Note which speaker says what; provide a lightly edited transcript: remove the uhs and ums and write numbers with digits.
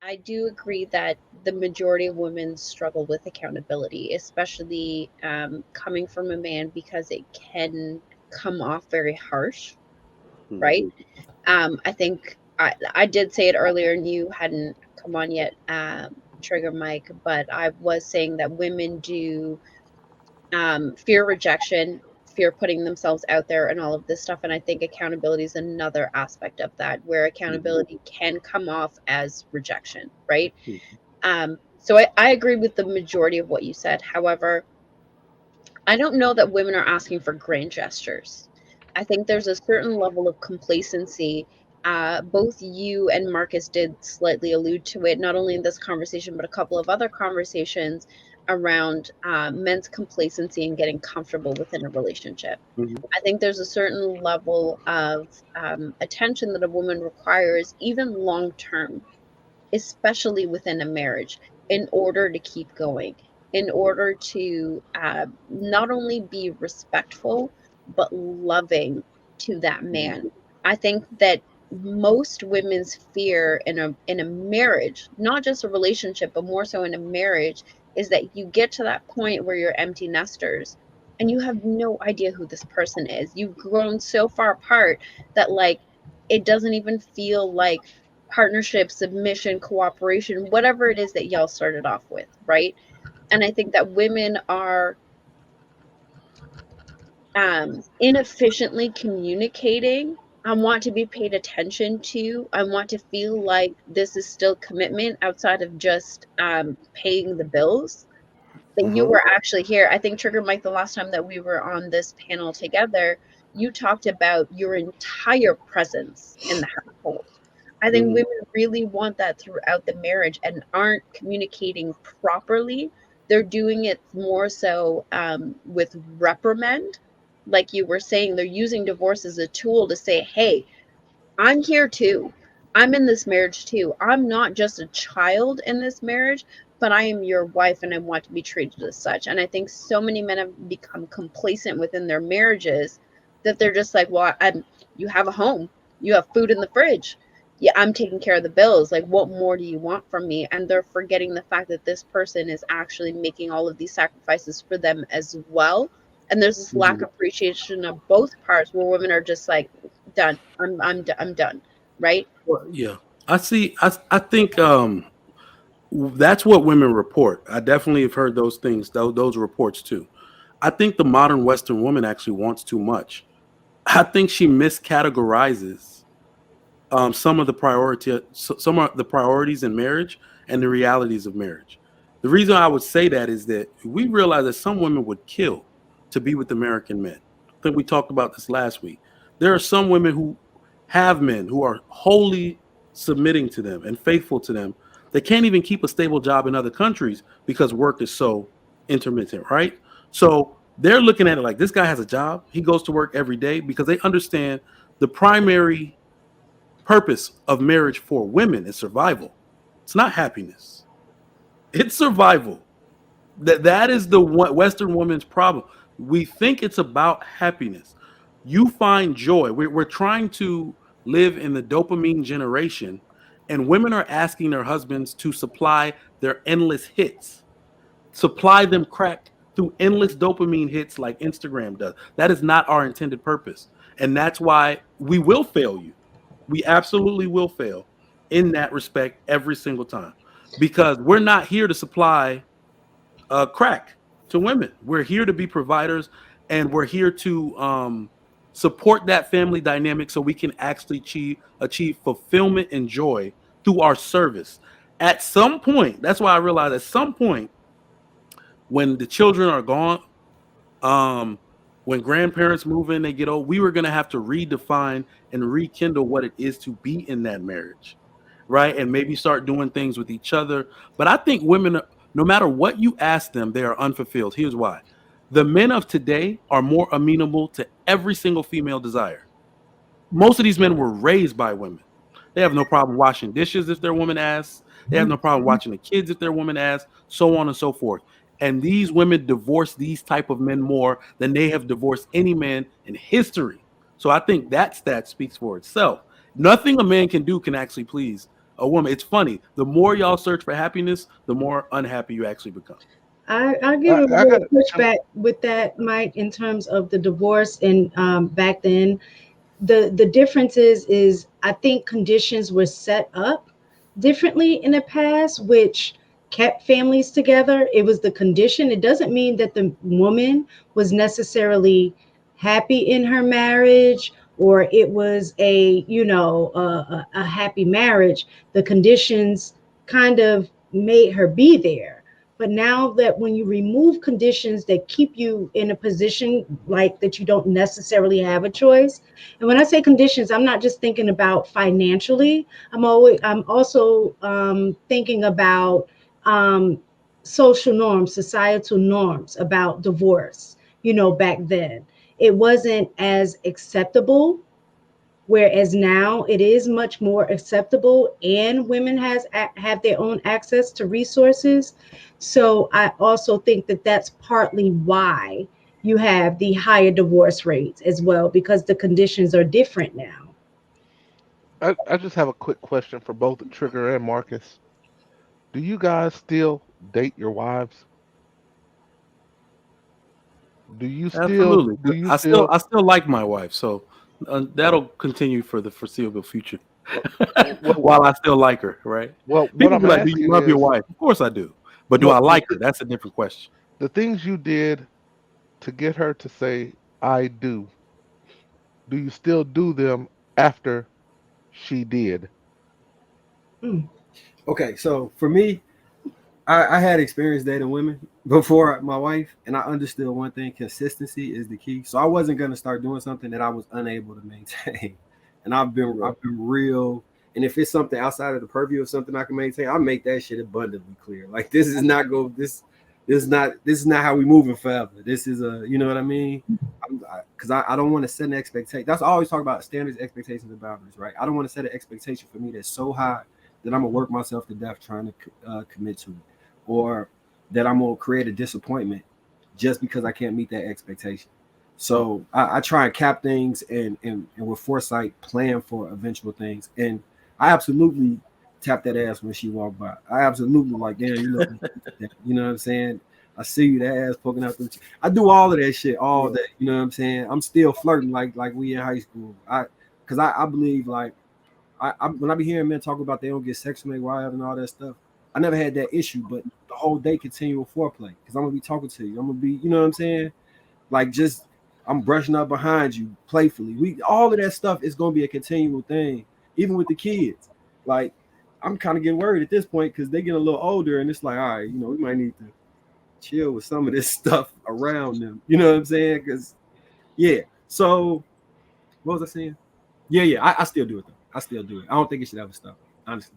Speaker 1: I do agree that the majority of women struggle with accountability, especially coming from a man, because it can come off very harsh, right?
Speaker 2: Hmm.
Speaker 1: I think I did say it earlier and you hadn't come on yet, Trigger Mike, but I was saying that women do fear rejection, fear putting themselves out there, and all of this stuff. And I think accountability is another aspect of that, where
Speaker 2: Hmm.
Speaker 1: accountability can come off as rejection, right? So I agree with the majority of what you said. However, I don't know that women are asking for grand gestures. I think there's a certain level of complacency. Both you and Marcus did slightly allude to it, not only in this conversation, but a couple of other conversations around men's complacency and getting comfortable within a relationship.
Speaker 2: Hmm.
Speaker 1: I think there's a certain level of attention that a woman requires, even long term, especially within a marriage, in order to keep going, in order to not only be respectful, but loving to that man. I think that most women's fear in a marriage, not just a relationship, but more so in a marriage, is that you get to that point where you're empty nesters and you have no idea who this person is. You've grown so far apart that, like, it doesn't even feel like partnership, submission, cooperation, whatever it is that y'all started off with, right? And I think that women are inefficiently communicating. I want to be paid attention to. I want to feel like this is still commitment outside of just paying the bills. That you
Speaker 2: Hmm.
Speaker 1: were actually here. I think Trigger Mike, the last time that we were on this panel together, you talked about your entire presence in the household. I think
Speaker 2: Hmm.
Speaker 1: women really want that throughout the marriage and aren't communicating properly. They're doing it more so with reprimand. Like you were saying, they're using divorce as a tool to say, hey, I'm here too. I'm in this marriage too. I'm not just a child in this marriage, but I am your wife and I want to be treated as such. And I think so many men have become complacent within their marriages that they're just like, well, you have a home, you have food in the fridge. Yeah, I'm taking care of the bills. Like, what more do you want from me? And they're forgetting the fact that this person is actually making all of these sacrifices for them as well. And there's this lack
Speaker 2: Hmm.
Speaker 1: of appreciation of both parts where women are just like, done. I'm done. Right?
Speaker 2: Well, yeah, I see. I think that's what women report. I definitely have heard those things, those reports too. I think the modern Western woman actually wants too much. I think she miscategorizes some of the priorities in marriage and the realities of marriage. The reason I would say that is that we realize that some women would kill to be with American men. I think we talked about this last week. There are some women who have men who are wholly submitting to them and faithful to them. They can't even keep a stable job in other countries because work is so intermittent, right? So they're looking at it like this guy has a job. He goes to work every day because they understand the primary purpose of marriage for women is survival. It's not happiness. It's survival. That is the Western woman's problem. We think it's about happiness. You find joy. We're trying to live in the dopamine generation, and women are asking their husbands to supply their endless hits, supply them crack through endless dopamine hits like Instagram does. That is not our intended purpose. And that's why we will fail you. We absolutely will fail in that respect every single time because we're not here to supply crack to women. We're here to be providers and we're here to support that family dynamic so we can actually achieve fulfillment and joy through our service. At some point, that's why I realized at some point when the children are gone, um, when grandparents move in, they get old, we were going to have to redefine and rekindle what it is to be in that marriage, right? And maybe start doing things with each other. But I think women, no matter what you ask them, they are unfulfilled. Here's why: the men of today are more amenable to every single female desire. Most of these men were raised by women. They have no problem washing dishes if their woman asks. They have no problem watching the kids if their woman asks, so on and so forth. And these women divorce these type of men more than they have divorced any man in history. So I think that stat speaks for itself. Nothing a man can do can actually please a woman. It's funny. The more y'all search for happiness, the more unhappy you actually become.
Speaker 3: I give a
Speaker 4: I got.
Speaker 3: little pushback with that, Mike, in terms of the divorce and back then. The difference is I think conditions were set up differently in the past, which kept families together. It was the condition. It doesn't mean that the woman was necessarily happy in her marriage or it was a a happy marriage. The conditions kind of made her be there. But now that when you remove conditions that keep you in a position like that, you don't necessarily have a choice. And when I say conditions, I'm not just thinking about financially. I'm also thinking about um, social norms, societal norms about divorce. Back then it wasn't as acceptable, whereas now it is much more acceptable, and women have their own access to resources. So I also think that that's partly why you have the higher divorce rates as well, because the conditions are different now.
Speaker 4: I just have a quick question for both Trigger and Marcus. Do you guys still date your wives? Do you still
Speaker 2: Absolutely.
Speaker 4: do you
Speaker 2: I still
Speaker 4: still
Speaker 2: I still like my wife, so that'll continue for the foreseeable future.
Speaker 4: well, well,
Speaker 2: While I still like her, right?
Speaker 4: what
Speaker 2: People
Speaker 4: I'm
Speaker 2: be like, "Do you
Speaker 4: asking
Speaker 2: love your
Speaker 4: is
Speaker 2: wife?" Of course I do, but do I
Speaker 4: what
Speaker 2: like her? That's a different question.
Speaker 4: the things you did to get her to say I do you still do them after she did?
Speaker 3: Mm.
Speaker 5: Okay, so for me, I had experience dating women before my wife, and I understood one thing: consistency is the key. So I wasn't gonna start doing something that I was unable to maintain. And
Speaker 4: Yeah.
Speaker 5: I've been real. And if it's something outside of the purview of something I can maintain, I make that shit abundantly clear. Like this is not how we moving forever. This is a you know what I mean? Because I don't want to set an expectation. That's I always talk about standards, expectations, and boundaries, right? I don't want to set an expectation for me that's so high that I'm gonna work myself to death trying to commit to it, or that I'm gonna create a disappointment just because I can't meet that expectation. So I try and cap things and with foresight plan for eventual things. And I absolutely tap that ass when she walked by. I absolutely like, damn, you know what I'm saying? I see you, that ass poking out the. I do all of that shit all
Speaker 4: Yeah.
Speaker 5: day. You know what I'm saying? I'm still flirting like we in high school. Because I believe like when I be hearing men talk about they don't get sex from their wives and all that stuff, I never had that issue. But the whole day continual foreplay because I'm gonna be talking to you. I'm gonna be, you know what I'm saying? Like just I'm brushing up behind you playfully. We all of that stuff is gonna be a continual thing, even with the kids. Like I'm kind of getting worried at this point because they get a little older and it's like, all right, we might need to chill with some of this stuff around them. You know what I'm saying? Because yeah. So what was I saying? Yeah, I still do it though. I still do it. I don't think it should ever stop. Honestly.